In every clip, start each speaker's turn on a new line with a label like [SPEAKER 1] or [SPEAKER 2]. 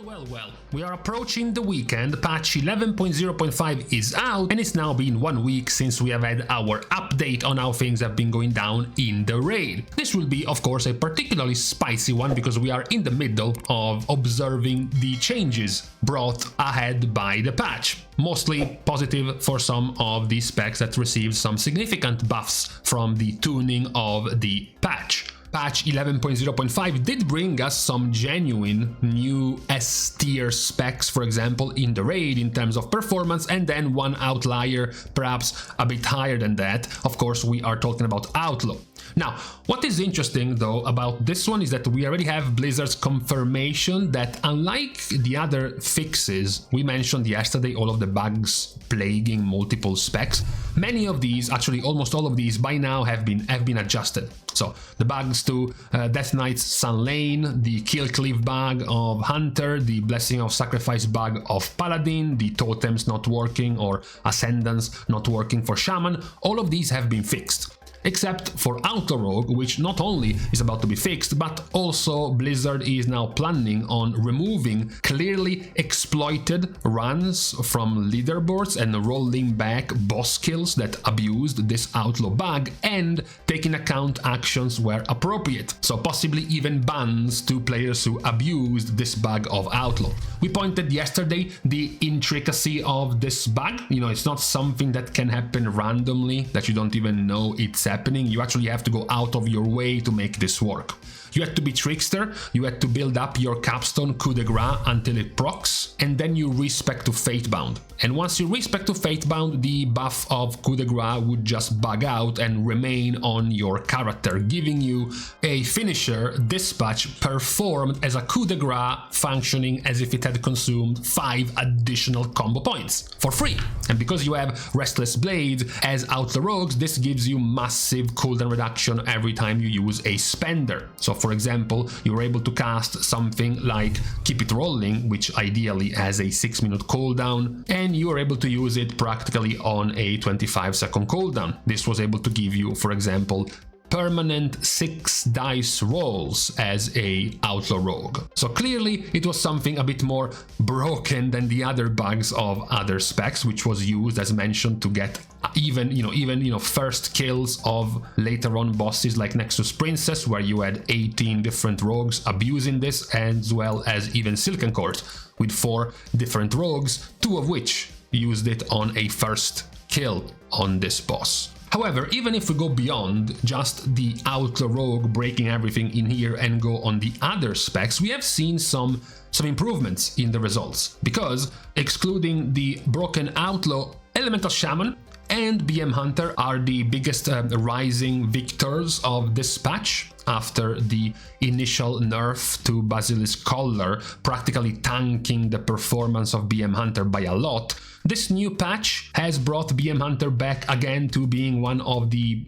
[SPEAKER 1] Well, we are approaching the weekend. Patch 11.0.5 is out, and it's now been 1 week since we have had our update on how things have been going down in the raid. This will be, of course, a particularly spicy one because we are in the middle of observing the changes brought ahead by the patch. Mostly positive for some of the specs that received some significant buffs from the tuning of the patch. Patch 11.0.5 did bring us some genuine new S-tier specs, for example, in the raid in terms of performance, and then one outlier, perhaps a bit higher than that. Of course, we are talking about Outlaw. Now, what is interesting though about this one is that we already have Blizzard's confirmation that unlike the other fixes we mentioned yesterday, all of the bugs plaguing multiple specs, many of these, actually almost all of these by now have been adjusted. So the bugs to Death Knight's Sun Lane, the Kill Cleave bug of Hunter, the Blessing of Sacrifice bug of Paladin, the totems not working or Ascendance not working for Shaman, all of these have been fixed. Except for Outlaw Rogue, which not only is about to be fixed, but also Blizzard is now planning on removing clearly exploited runs from leaderboards and rolling back boss kills that abused this Outlaw bug and taking account actions where appropriate, so possibly even bans to players who abused this bug of Outlaw. We pointed yesterday the intricacy of this bug. You know, it's not something that can happen randomly, that you don't even know it's happening. You actually have to go out of your way to make this work. You had to be Trickster, you had to build up your capstone coup de grace until it procs, and then you respec to Fatebound. And once you respec to Fatebound, the buff of coup de grace would just bug out and remain on your character, giving you a finisher dispatch performed as a coup de grace, functioning as if it had consumed 5 additional combo points for free. And because you have Restless Blades as Outlaw Rogues, this gives you massive cooldown reduction every time you use a spender. So for example, you're able to cast something like Keep It Rolling, which ideally has a 6-minute cooldown, and you are able to use it practically on a 25-second cooldown. This was able to give you, for example, permanent 6 dice rolls as a Outlaw Rogue. So clearly it was something a bit more broken than the other bugs of other specs, which was used, as mentioned, to get even first kills of later on bosses like Nexus Princess, where you had 18 different rogues abusing this, as well as even Silken Court with 4 different rogues, 2 of which used it on a first kill on this boss. However, even if we go beyond just the Outlaw Rogue breaking everything in here and go on the other specs, we have seen some improvements in the results, because excluding the broken Outlaw, Elemental Shaman and BM Hunter are the biggest rising victors of this patch, after the initial nerf to Basilisk Collar practically tanking the performance of BM Hunter by a lot. This new patch has brought BM Hunter back again to being one of the,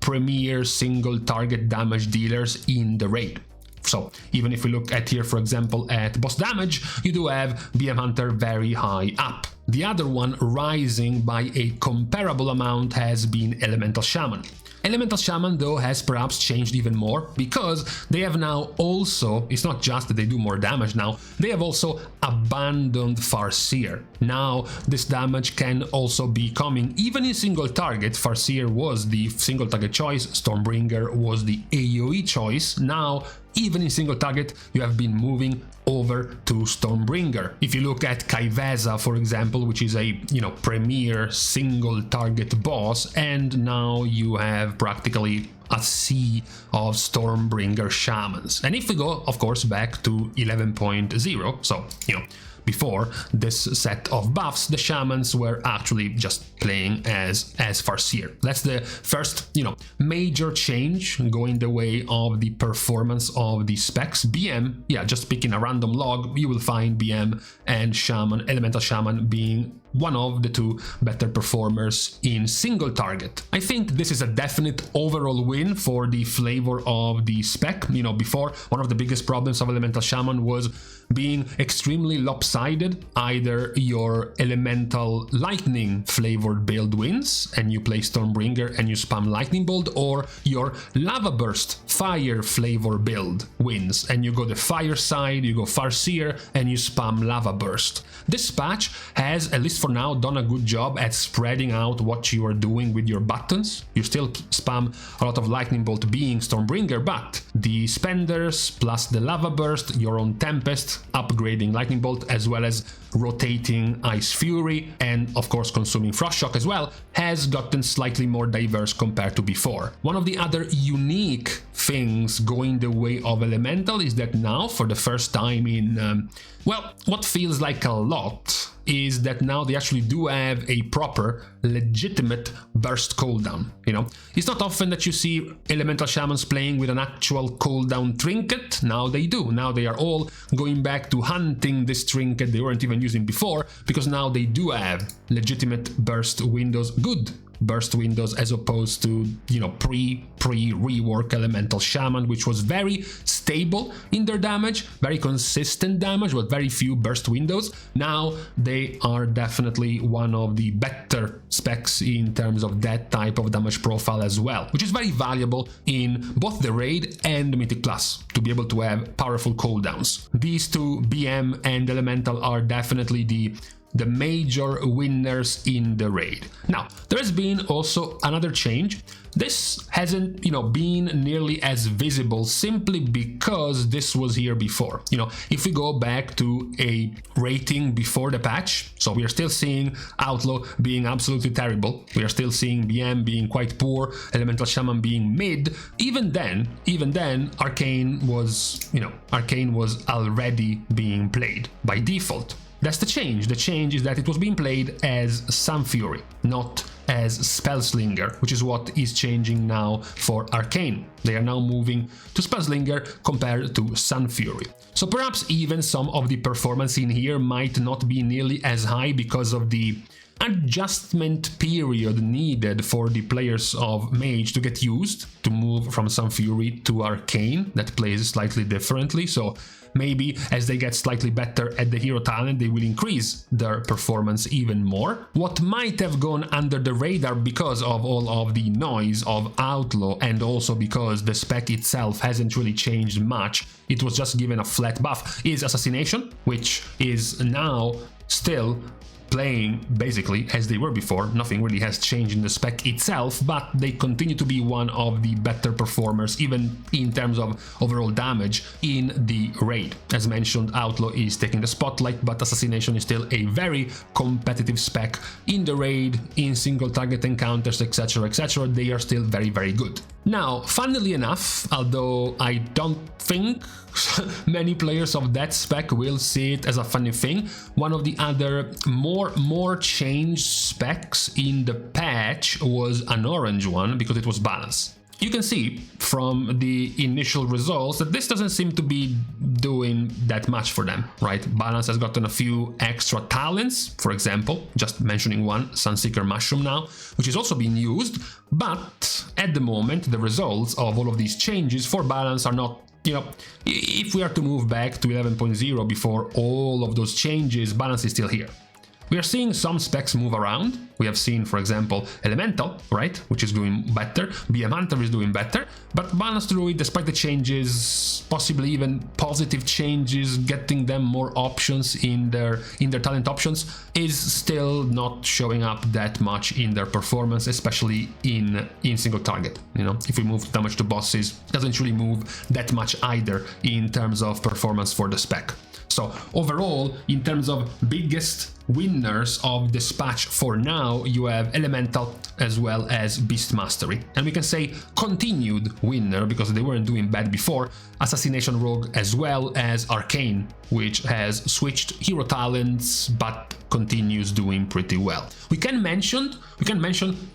[SPEAKER 1] premier single target damage dealers in the raid. So even if we look at here, for example, at boss damage, you do have BM Hunter very high up. The other one rising by a comparable amount has been Elemental Shaman. Elemental Shaman, though, has perhaps changed even more, because they have now also, it's not just that they do more damage now, they have also abandoned Farseer. Now this damage can also be coming even in single target. Farseer was the single target choice, Stormbringer was the AoE choice. Now even in single target, you have been moving over to Stormbringer. If you look at Kaiveza, for example, which is a premier single target boss, and now you have practically a sea of Stormbringer shamans. And if we go, of course, back to 11.0, so before this set of buffs, the shamans were actually just playing as Farseer. That's the first, major change going the way of the performance of the specs. BM, just picking a random log, you will find BM and Shaman, Elemental Shaman, being one of the 2 better performers in single target. I think this is a definite overall win for the flavor of the spec. Before, one of the biggest problems of Elemental Shaman was being extremely lopsided. Either your elemental lightning flavored build wins and you play Stormbringer and you spam lightning bolt, or your lava burst fire flavor build wins and you go the fire side, you go Farseer and you spam lava burst. This patch has, at least for now, done a good job at spreading out what you are doing with your buttons. You still spam a lot of lightning bolt being Stormbringer, but the spenders plus the lava burst, your own tempest, upgrading lightning bolt, as well as rotating Ice Fury, and of course consuming Frost Shock as well, has gotten slightly more diverse compared to before. One of the other unique things going the way of Elemental is that now, for the first time in, well, what feels like a lot, is that now they actually do have a proper, legitimate burst cooldown. You know, it's not often that you see elemental shamans playing with an actual cooldown trinket. Now they do. Now they are all going back to hunting this trinket they weren't even using before, because now they do have legitimate burst windows, good burst windows, as opposed to, you know, pre-rework elemental shaman, which was very stable in their damage, very consistent damage with very few burst windows. Now they are definitely one of the better specs in terms of that type of damage profile as well, which is very valuable in both the raid and the Mythic Plus, to be able to have powerful cooldowns. These two, BM and elemental, are definitely the major winners in the raid. Now, there has been also another change. This hasn't, you know, been nearly as visible simply because this was here before. You know, if we go back to a rating before the patch, so we are still seeing Outlaw being absolutely terrible. We are still seeing BM being quite poor, Elemental Shaman being mid. Even then, Arcane was, you know, Arcane was already being played by default. That's the change. The change is that it was being played as Sun Fury, not as Spellslinger, which is what is changing now for Arcane. They are now moving to Spellslinger compared to Sun Fury. So perhaps even some of the performance in here might not be nearly as high because of the adjustment period needed for the players of Mage to get used to move from Sun Fury to Arcane, that plays slightly differently. So maybe as they get slightly better at the hero talent, they will increase their performance even more. What might have gone under the radar because of all of the noise of Outlaw, and also because the spec itself hasn't really changed much, it was just given a flat buff, is Assassination, which is now still playing basically as they were before. Nothing really has changed in the spec itself, but they continue to be one of the better performers, even in terms of overall damage in the raid. As mentioned, Outlaw is taking the spotlight, but Assassination is still a very competitive spec in the raid, in single target encounters, etc, etc. They are still very, very good. Now, funnily enough, although I don't think many players of that spec will see it as a funny thing, one of the other more changed specs in the patch was an orange one, because it was balance. You can see from the initial results that this doesn't seem to be doing that much for them, right? Balance has gotten a few extra talents, for example, just mentioning one, Sunseeker Mushroom now, which is also being used, but at the moment the results of all of these changes for balance are not, you know, if we are to move back to 11.0 before all of those changes, balance is still here. We are seeing some specs move around. We have seen, for example, Elemental, right, which is doing better. BM Hunter is doing better, but Balance Druid, despite the changes, possibly even positive changes, getting them more options in their talent options, is still not showing up that much in their performance, especially in single target. You know, if we move damage to bosses, it doesn't really move that much either in terms of performance for the spec. So overall, in terms of biggest winners of this patch for now, you have Elemental as well as Beast Mastery. And we can say continued winner, because they weren't doing bad before, Assassination Rogue as well as Arcane, which has switched hero talents but continues doing pretty well. We can mention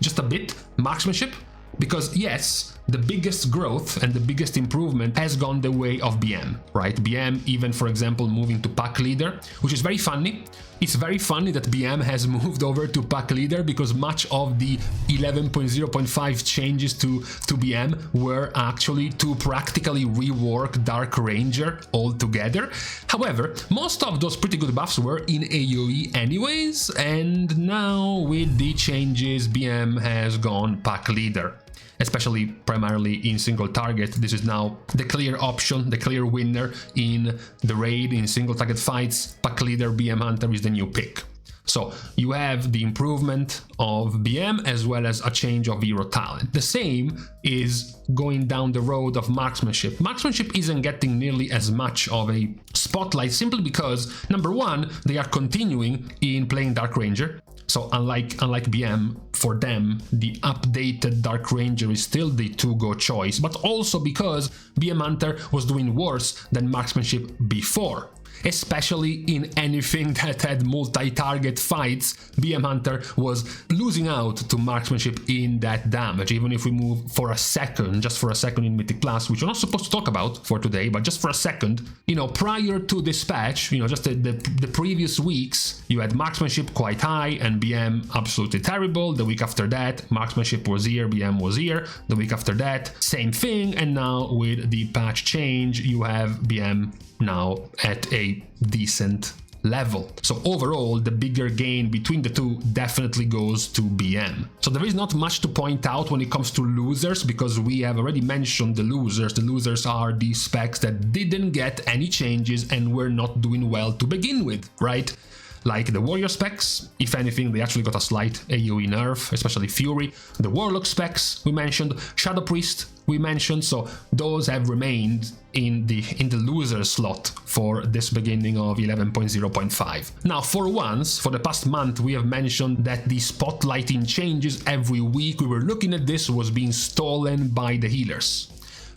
[SPEAKER 1] just a bit Marksmanship, Because yes, the biggest growth and the biggest improvement has gone the way of BM, right? BM even, for example, moving to pack leader, which is very funny. It's very funny that BM has moved over to pack leader because much of the 11.0.5 changes to BM were actually to practically rework Dark Ranger altogether. However, most of those pretty good buffs were in AoE anyways, and now with the changes, BM has gone pack leader. Especially primarily in single target. This is now the clear option, the clear winner in the raid, in single target fights. Pack leader BM Hunter is the new pick. So you have the improvement of BM as well as a change of hero talent. The same is going down the road of marksmanship. Marksmanship isn't getting nearly as much of a spotlight simply because, number one, they are continuing in playing Dark Ranger. So unlike BM, for them, the updated Dark Ranger is still the to-go choice, but also because BM Hunter was doing worse than marksmanship before. Especially in anything that had multi-target fights, BM Hunter was losing out to marksmanship in that damage. Even if we move for a second, just for a second in Mythic Plus, which we're not supposed to talk about for today, but just for a second, you know, prior to this patch, you know, just the previous weeks, you had marksmanship quite high and BM absolutely terrible. The week after that, marksmanship was here, BM was here. The week after that, same thing. And now with the patch change, you have BM now at a decent level. So overall, the bigger gain between the two definitely goes to BM. So there is not much to point out when it comes to losers because we have already mentioned the losers. The losers are the specs that didn't get any changes and were not doing well to begin with, right? Like the warrior specs, if anything, they actually got a slight AoE nerf, especially Fury. The warlock specs we mentioned, Shadow Priest we mentioned, so those have remained in the loser slot for this beginning of 11.0.5. Now, for once, for the past month, we have mentioned that the spotlighting changes every week we were looking at this was being stolen by the healers.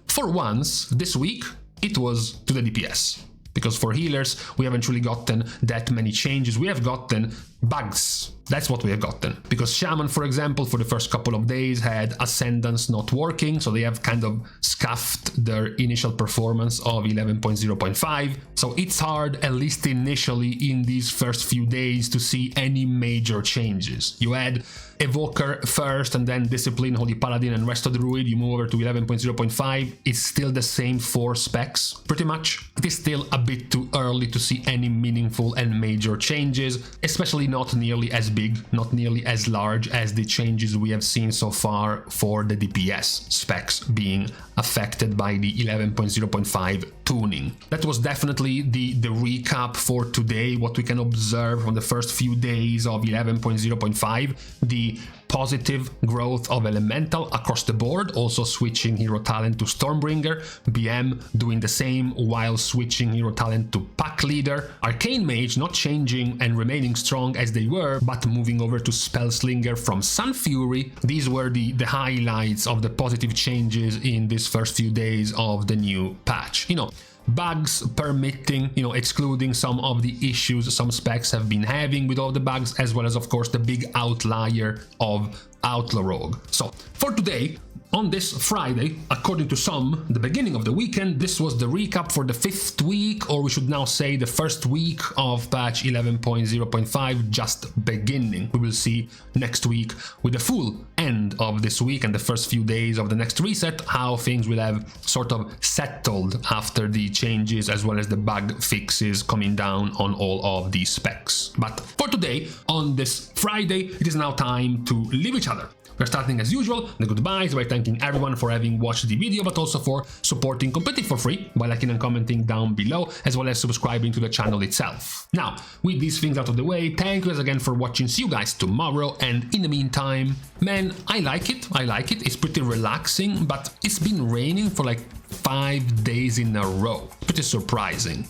[SPEAKER 1] For once, this week, it was to the DPS. Because for healers, we haven't really gotten that many changes. We have gotten bugs. That's what we have gotten. Because Shaman, for example, for the first couple of days had Ascendance not working, so they have kind of scuffed their initial performance of 11.0.5. So it's hard, at least initially in these first few days, to see any major changes. You had Evoker first and then Discipline, Holy Paladin and Resto Druid. You move over to 11.0.5. It's still the same 4 specs, pretty much. It is still a bit too early to see any meaningful and major changes, especially not nearly as big, not nearly as large as the changes we have seen so far for the DPS specs being affected by the 11.0.5 tuning. That was definitely the recap for today, what we can observe from the first few days of 11.0.5, the positive growth of Elemental across the board, also switching hero talent to Stormbringer, BM doing the same while switching hero talent to Pack Leader, Arcane Mage not changing and remaining strong as they were, but moving over to Spellslinger from Sun Fury. These were the highlights of the positive changes in these first few days of the new patch. You know, bugs permitting, you know, excluding some of the issues some specs have been having with all the bugs, as well as, of course, the big outlier of Outlaw Rogue. So for today, on this Friday, according to some, the beginning of the weekend, this was the recap for the 5th week, or we should now say the first week of patch 11.0.5 just beginning. We will see next week with the full end of this week and the first few days of the next reset, how things will have sort of settled after the changes as well as the bug fixes coming down on all of these specs. But for today, on this Friday, it is now time to leave each other. We're starting as usual the goodbyes by thanking everyone for having watched the video, but also for supporting completely for free by liking and commenting down below, as well as subscribing to the channel itself. Now, with these things out of the way, thank you guys again for watching. See you guys tomorrow, and in the meantime, man, I like it. It's pretty relaxing, but it's been raining for like 5 days in a row. Pretty surprising.